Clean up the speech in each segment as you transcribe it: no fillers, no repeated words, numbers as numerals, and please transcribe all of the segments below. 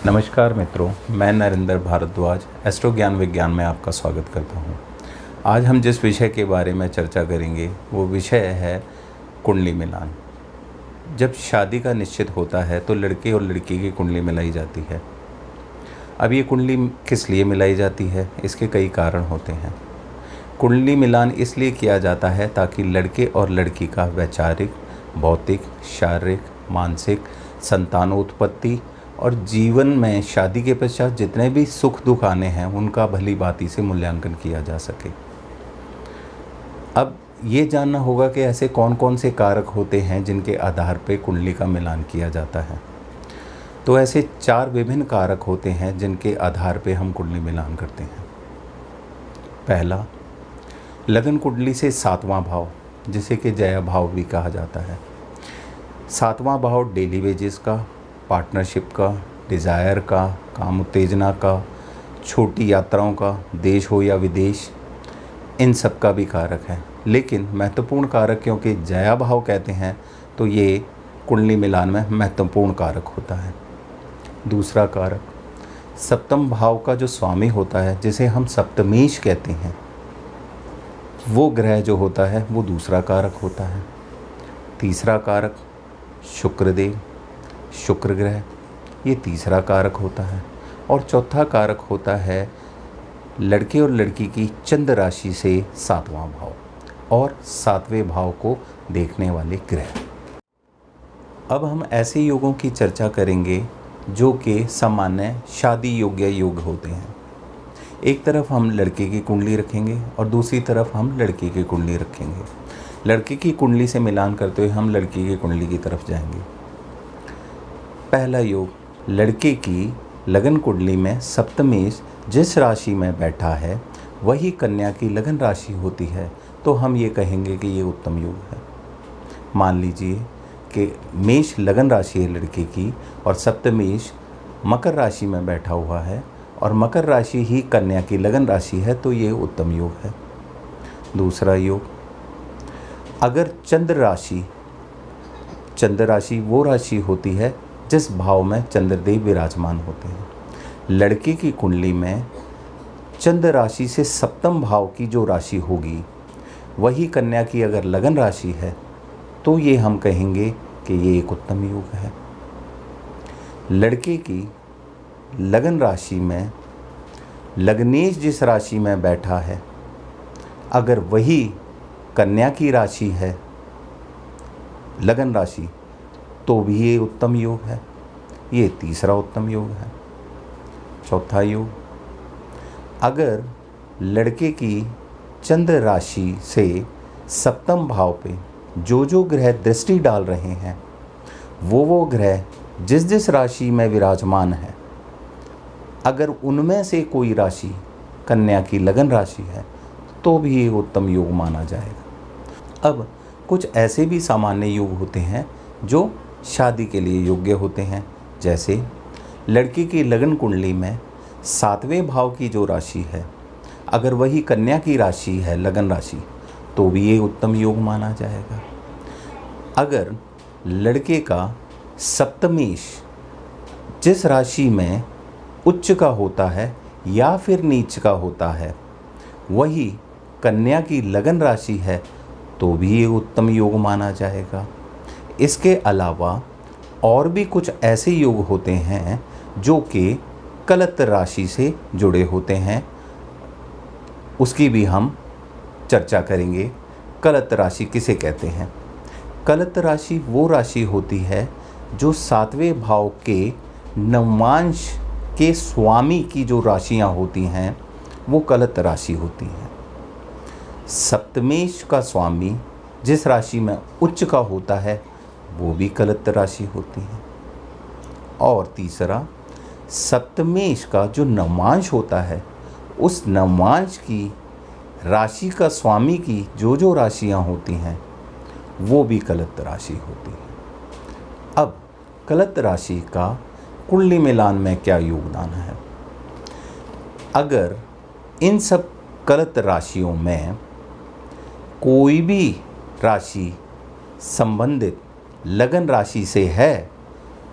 नमस्कार मित्रों, मैं नरेंद्र भारद्वाज एस्ट्रो ज्ञान विज्ञान में आपका स्वागत करता हूं। आज हम जिस विषय के बारे में चर्चा करेंगे वो विषय है कुंडली मिलान। जब शादी का निश्चित होता है तो लड़के और लड़की की कुंडली मिलाई जाती है। अब ये कुंडली किस लिए मिलाई जाती है, इसके कई कारण होते हैं। कुंडली मिलान इसलिए किया जाता है ताकि लड़के और लड़की का वैचारिक, भौतिक, शारीरिक, मानसिक, संतानोत्पत्ति और जीवन में शादी के पश्चात जितने भी सुख दुख आने हैं उनका भली भांति से मूल्यांकन किया जा सके। अब ये जानना होगा कि ऐसे कौन कौन से कारक होते हैं जिनके आधार पर कुंडली का मिलान किया जाता है। तो ऐसे 4 विभिन्न कारक होते हैं जिनके आधार पर हम कुंडली मिलान करते हैं। पहला, लगन कुंडली से 7वां भाव, जिसे कि जया भाव भी कहा जाता है। 7वां भाव डेली वेजेस का, पार्टनरशिप का, डिज़ायर का, काम उत्तेजना का, छोटी यात्राओं का, देश हो या विदेश, इन सब का भी कारक है। लेकिन महत्वपूर्ण कारक, क्योंकि जया भाव कहते हैं तो ये कुंडली मिलान में महत्वपूर्ण कारक होता है। दूसरा कारक, सप्तम भाव का जो स्वामी होता है, जिसे हम सप्तमेश कहते हैं, वो ग्रह जो होता है वो दूसरा कारक होता है। तीसरा कारक शुक्रदेव, शुक्र ग्रह, ये तीसरा कारक होता है। और चौथा कारक होता है लड़के और लड़की की चंद्र राशि से 7वां भाव और 7वें भाव को देखने वाले ग्रह। अब हम ऐसे योगों की चर्चा करेंगे जो कि सामान्य शादी योग्य योग होते हैं। एक तरफ हम लड़के की कुंडली रखेंगे और दूसरी तरफ हम लड़की की कुंडली रखेंगे। लड़के की कुंडली से मिलान करते हुए हम लड़की की कुंडली की तरफ जाएंगे। पहला योग, लड़के की लगन कुंडली में सप्तमेश जिस राशि में बैठा है वही कन्या की लगन राशि होती है, तो हम ये कहेंगे कि ये उत्तम योग है। मान लीजिए कि मेष लगन राशि है लड़के की और सप्तमेश मकर राशि में बैठा हुआ है और मकर राशि ही कन्या की लगन राशि है, तो ये उत्तम योग है। दूसरा योग, अगर चंद्र राशि वो राशि होती है जिस भाव में चंद्रदेव विराजमान होते हैं। लड़के की कुंडली में चंद्र राशि से सप्तम भाव की जो राशि होगी वही कन्या की अगर लगन राशि है, तो ये हम कहेंगे कि ये एक उत्तम योग है। लड़के की लगन राशि में लग्नेश जिस राशि में बैठा है, अगर वही कन्या की राशि है लगन राशि, तो भी ये उत्तम योग है। ये तीसरा उत्तम योग है। चौथा योग, अगर लड़के की चंद्र राशि से सप्तम भाव पे जो ग्रह दृष्टि डाल रहे हैं वो ग्रह जिस राशि में विराजमान है, अगर उनमें से कोई राशि कन्या की लगन राशि है, तो भी ये उत्तम योग माना जाएगा। अब कुछ ऐसे भी सामान्य योग होते हैं जो शादी के लिए योग्य होते हैं। जैसे लड़की की लगन कुंडली में 7वें भाव की जो राशि है, अगर वही कन्या की राशि है लगन राशि, तो भी ये उत्तम योग माना जाएगा। अगर लड़के का सप्तमेश जिस राशि में उच्च का होता है या फिर नीच का होता है वही कन्या की लगन राशि है, तो भी ये उत्तम योग माना जाएगा। इसके अलावा और भी कुछ ऐसे योग होते हैं जो कि कलत्र राशि से जुड़े होते हैं, उसकी भी हम चर्चा करेंगे। कलत्र राशि किसे कहते हैं? कलत्र राशि वो राशि होती है जो 7वें भाव के नवांश के स्वामी की जो राशियां होती हैं वो कलत्र राशि होती हैं। सप्तमेश का स्वामी जिस राशि में उच्च का होता है वो भी कलत्र राशि होती है। और तीसरा, सप्तमेश का जो नवांश होता है उस नवांश की राशि का स्वामी की जो राशियां होती हैं वो भी कलत्र राशि होती है। अब कलत्र राशि का कुंडली मिलान में क्या योगदान है? अगर इन सब कलत्र राशियों में कोई भी राशि संबंधित लगन राशि से है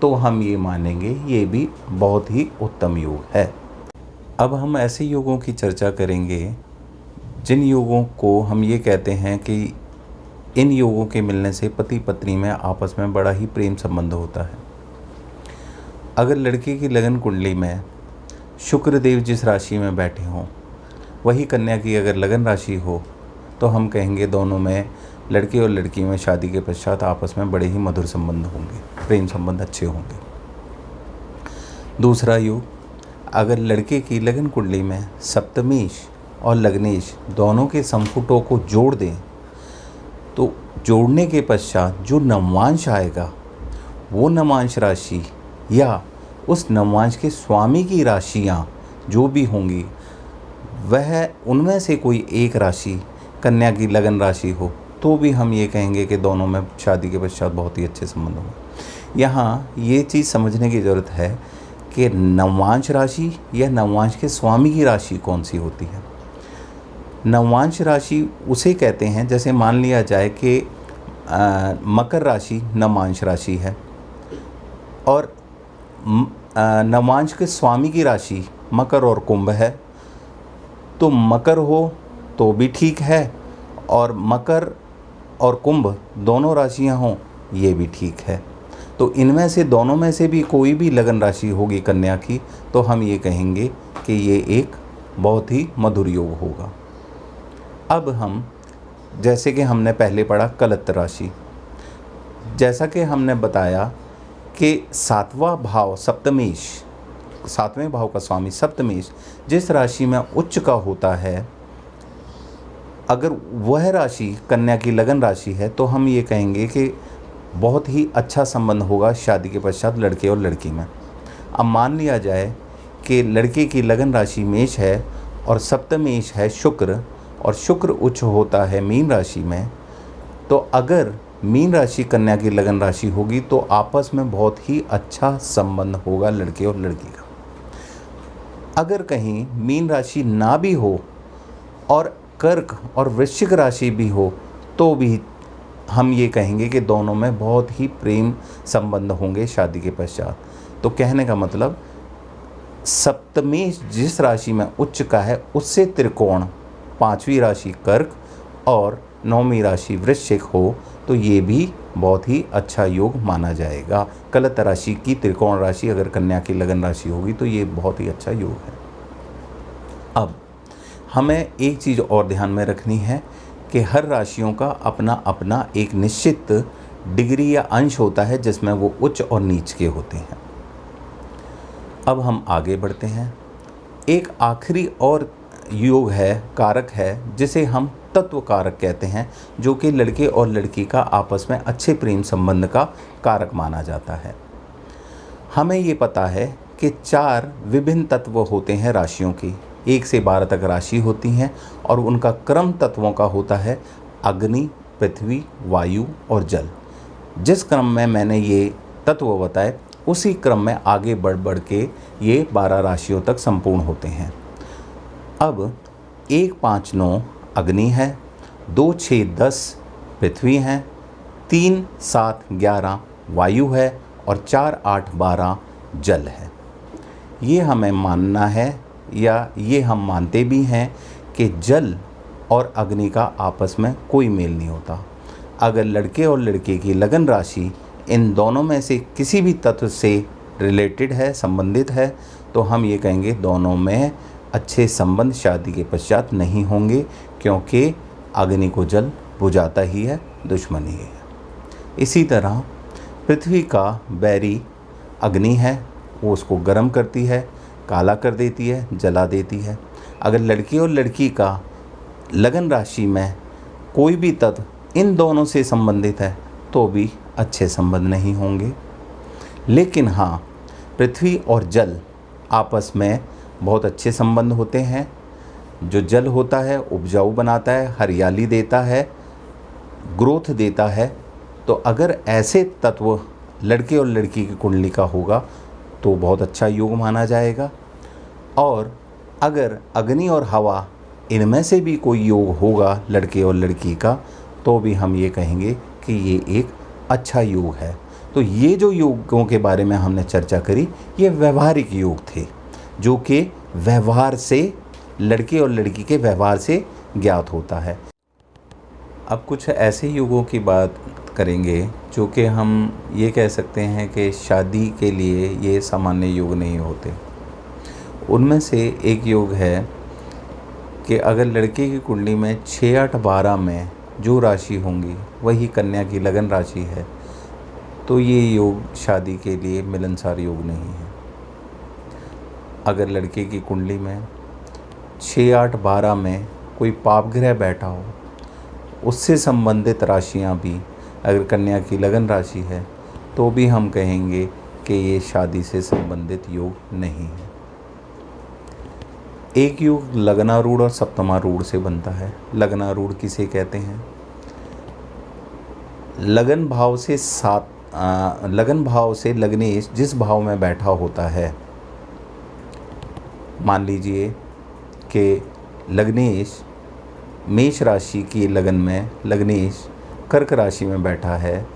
तो हम ये मानेंगे ये भी बहुत ही उत्तम योग है। अब हम ऐसे योगों की चर्चा करेंगे जिन योगों को हम ये कहते हैं कि इन योगों के मिलने से पति पत्नी में आपस में बड़ा ही प्रेम संबंध होता है। अगर लड़के की लगन कुंडली में शुक्र देव जिस राशि में बैठे हों, वही कन्या की अगर लगन राशि हो, तो हम कहेंगे दोनों में, लड़के और लड़की में शादी के पश्चात आपस में बड़े ही मधुर संबंध होंगे, प्रेम संबंध अच्छे होंगे। दूसरा योग, अगर लड़के की लगन कुंडली में सप्तमेश और लग्नेश दोनों के संपुटों को जोड़ दें, तो जोड़ने के पश्चात जो नवांश आएगा वो नवांश राशि या उस नवांश के स्वामी की राशियाँ जो भी होंगी, वह उनमें से कोई एक राशि कन्या की लगन राशि हो, तो भी हम ये कहेंगे कि दोनों में शादी के पश्चात बहुत ही अच्छे संबंध होंगे। यहाँ ये चीज़ समझने की ज़रूरत है कि नवांश राशि या नवांश के स्वामी की राशि कौन सी होती है। नवांश राशि उसे कहते हैं, जैसे मान लिया जाए कि मकर राशि नवांश राशि है और नवांश के स्वामी की राशि मकर और कुंभ है, तो मकर हो तो भी ठीक है और मकर और कुंभ दोनों राशियां हों ये भी ठीक है। तो इनमें से दोनों में से भी कोई भी लगन राशि होगी कन्या की, तो हम ये कहेंगे कि ये एक बहुत ही मधुर योग होगा। अब हम, जैसे कि हमने पहले पढ़ा कलत्र राशि, जैसा कि हमने बताया कि सातवां भाव सप्तमेश, सातवें भाव का स्वामी सप्तमेश जिस राशि में उच्च का होता है, अगर वह राशि कन्या की लगन राशि है, तो हम ये कहेंगे कि बहुत ही अच्छा संबंध होगा शादी के पश्चात लड़के और लड़की में। अब मान लिया जाए कि लड़के की लगन राशि मेष है और सप्तमेश है शुक्र, और शुक्र उच्च होता है मीन राशि में, तो अगर मीन राशि कन्या की लगन राशि होगी तो आपस में बहुत ही अच्छा संबंध होगा लड़के और लड़की का। अगर कहीं मीन राशि ना भी हो और कर्क और वृश्चिक राशि भी हो, तो भी हम ये कहेंगे कि दोनों में बहुत ही प्रेम संबंध होंगे शादी के पश्चात। तो कहने का मतलब, सप्तमेश जिस राशि में उच्च का है उससे त्रिकोण, पांचवी राशि कर्क और नौवीं राशि वृश्चिक हो, तो ये भी बहुत ही अच्छा योग माना जाएगा। कलत्र राशि की त्रिकोण राशि अगर कन्या की लगन राशि होगी तो ये बहुत ही अच्छा योग है। अब हमें एक चीज़ और ध्यान में रखनी है कि हर राशियों का अपना अपना एक निश्चित डिग्री या अंश होता है जिसमें वो उच्च और नीच के होते हैं। अब हम आगे बढ़ते हैं। एक आखिरी और योग है, कारक है, जिसे हम तत्व कारक कहते हैं, जो कि लड़के और लड़की का आपस में अच्छे प्रेम संबंध का कारक माना जाता है। हमें ये पता है कि 4 विभिन्न तत्व होते हैं राशियों की, 1 से 12 तक राशि होती हैं और उनका क्रम तत्वों का होता है अग्नि, पृथ्वी, वायु और जल। जिस क्रम में मैंने ये तत्व बताए उसी क्रम में आगे बढ़ बढ़ के ये 12 राशियों तक संपूर्ण होते हैं। अब 1, 5, 9 अग्नि है, 2, 6, 10 पृथ्वी हैं, 3, 7, 11 वायु है और 4, 8, 12 जल है। ये हमें मानना है या ये हम मानते भी हैं कि जल और अग्नि का आपस में कोई मेल नहीं होता। अगर लड़के और लड़के की लगन राशि इन दोनों में से किसी भी तत्व से रिलेटेड है, संबंधित है, तो हम ये कहेंगे दोनों में अच्छे संबंध शादी के पश्चात नहीं होंगे, क्योंकि अग्नि को जल बुझाता ही है, दुश्मनी है। इसी तरह पृथ्वी का बैरी अग्नि है, वो उसको गर्म करती है, काला कर देती है, जला देती है। अगर लड़की और लड़की का लगन राशि में कोई भी तत्व इन दोनों से संबंधित है तो भी अच्छे संबंध नहीं होंगे। लेकिन हाँ, पृथ्वी और जल आपस में बहुत अच्छे संबंध होते हैं। जो जल होता है उपजाऊ बनाता है, हरियाली देता है, ग्रोथ देता है। तो अगर ऐसे तत्व लड़के और लड़की की कुंडली का होगा तो बहुत अच्छा योग माना जाएगा। और अगर अग्नि और हवा इनमें से भी कोई योग होगा लड़के और लड़की का, तो भी हम ये कहेंगे कि ये एक अच्छा योग है। तो ये जो योगों के बारे में हमने चर्चा करी, ये व्यवहारिक योग थे, जो कि व्यवहार से, लड़के और लड़की के व्यवहार से ज्ञात होता है। अब कुछ ऐसे योगों की बात करेंगे जो कि हम ये कह सकते हैं कि शादी के लिए ये सामान्य योग नहीं होते। उनमें से एक योग है कि अगर लड़के की कुंडली में 6, 8, 12 में जो राशि होंगी वही कन्या की लगन राशि है, तो ये योग शादी के लिए मिलनसार योग नहीं है। अगर लड़के की कुंडली में 6, 8, 12 में कोई पाप ग्रह बैठा हो, उससे संबंधित राशियां भी अगर कन्या की लगन राशि है, तो भी हम कहेंगे कि ये शादी से संबंधित योग नहीं है। एक योग लग्नारूढ़ और सप्तमारूढ़ से बनता है। लग्नारूढ़ किसे कहते हैं? लगन भाव से लग्नेश जिस भाव में बैठा होता है, मान लीजिए कि लग्नेश मेष राशि की लगन में लग्नेश कर्क राशि में बैठा है,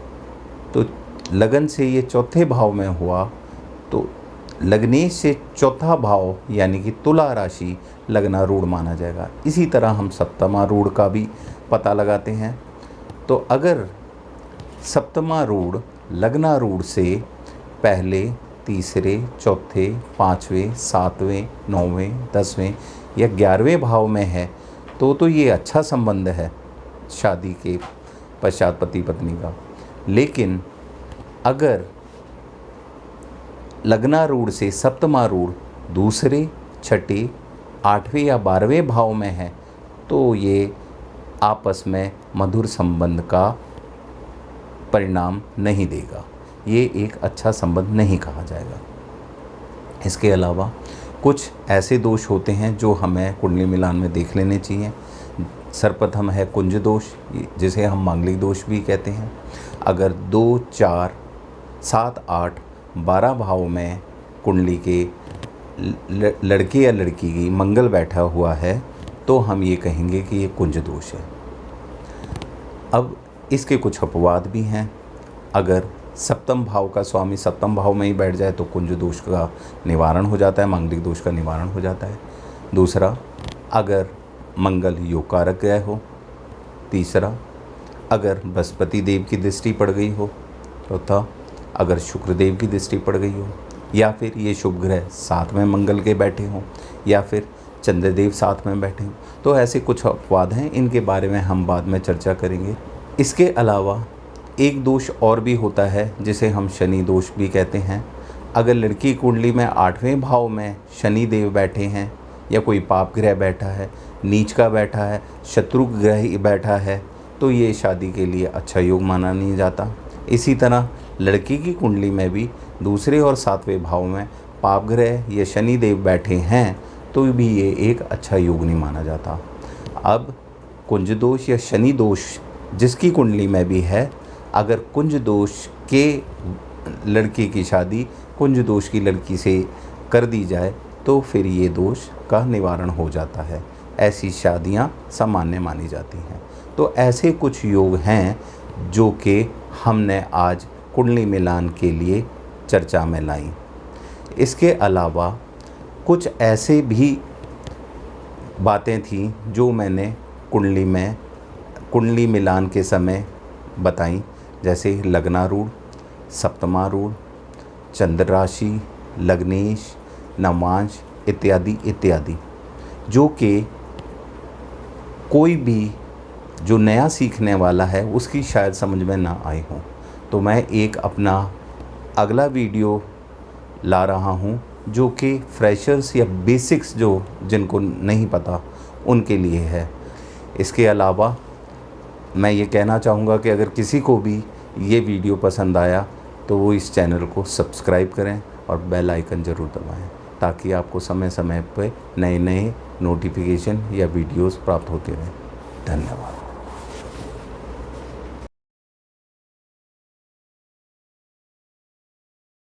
तो लगन से ये चौथे भाव में हुआ, तो लग्नेश से चौथा भाव यानी कि तुला राशि लग्नारूढ़ माना जाएगा। इसी तरह हम सप्तमारूढ़ का भी पता लगाते हैं। तो अगर सप्तमारूढ़ लग्नारूढ़ से पहले, तीसरे, चौथे, 5वें, 7वें, 9वें, 10वें या 11वें भाव में है, तो ये अच्छा संबंध है शादी के पश्चात पति पत्नी का। लेकिन अगर लग्नारूढ़ से सप्तमारूढ़ दूसरे, छठे, 8वें या 12वें भाव में है, तो ये आपस में मधुर संबंध का परिणाम नहीं देगा। ये एक अच्छा संबंध नहीं कहा जाएगा। इसके अलावा कुछ ऐसे दोष होते हैं जो हमें कुंडली मिलान में देख लेने चाहिए। सर्वप्रथम है कुंज दोष, जिसे हम मांगलिक दोष भी कहते हैं। अगर 2, 4, 7, 8, 12 भाव में कुंडली के लड़के या लड़की की मंगल बैठा हुआ है, तो हम ये कहेंगे कि ये कुंज दोष है। अब इसके कुछ अपवाद भी हैं। अगर सप्तम भाव का स्वामी सप्तम भाव में ही बैठ जाए तो कुंज दोष का निवारण हो जाता है, मांगलिक दोष का निवारण हो जाता है। दूसरा, अगर मंगल योग कारक ग्रह हो। तीसरा, अगर बृहस्पति देव की दृष्टि पड़ गई हो। चौथा, अगर शुक्र देव की दृष्टि पड़ गई हो, या फिर ये शुभ ग्रह साथ में मंगल के बैठे हों, या फिर चंद्रदेव साथ में बैठे हों। तो ऐसे कुछ अपवाद हैं, इनके बारे में हम बाद में चर्चा करेंगे। इसके अलावा एक दोष और भी होता है जिसे हम शनि दोष भी कहते हैं। अगर लड़की कुंडली में 8वें भाव में शनि देव बैठे हैं, या कोई पाप ग्रह बैठा है, नीच का बैठा है, शत्रु ग्रह बैठा है, तो ये शादी के लिए अच्छा योग माना नहीं जाता। इसी तरह लड़की की कुंडली में भी दूसरे और 7वें भाव में पाप ग्रह या शनि देव बैठे हैं, तो भी ये एक अच्छा योग नहीं माना जाता। अब कुंज दोष या शनि दोष जिसकी कुंडली में भी है, अगर कुंज दोष के लड़के की शादी कुंज दोष की लड़की से कर दी जाए, तो फिर ये दोष का निवारण हो जाता है। ऐसी शादियां सामान्य मानी जाती हैं। तो ऐसे कुछ योग हैं जो कि हमने आज कुंडली मिलान के लिए चर्चा में लाई। इसके अलावा कुछ ऐसे भी बातें थीं जो मैंने कुंडली मिलान के समय बताई, जैसे लग्नारूढ़, सप्तमारूढ़, चंद्र राशि, लग्नेश, नवांश इत्यादि इत्यादि, जो कि कोई भी जो नया सीखने वाला है उसकी शायद समझ में ना आई हो। तो मैं एक अपना अगला वीडियो ला रहा हूँ जो कि फ्रेशर्स या बेसिक्स जो जिनको नहीं पता उनके लिए है। इसके अलावा मैं ये कहना चाहूँगा कि अगर किसी को भी ये वीडियो पसंद आया तो वो इस चैनल को सब्सक्राइब करें और बेल आइकन ज़रूर दबाएं, ताकि आपको समय समय पर नए नए नोटिफिकेशन या वीडियोस प्राप्त होते रहें। धन्यवाद।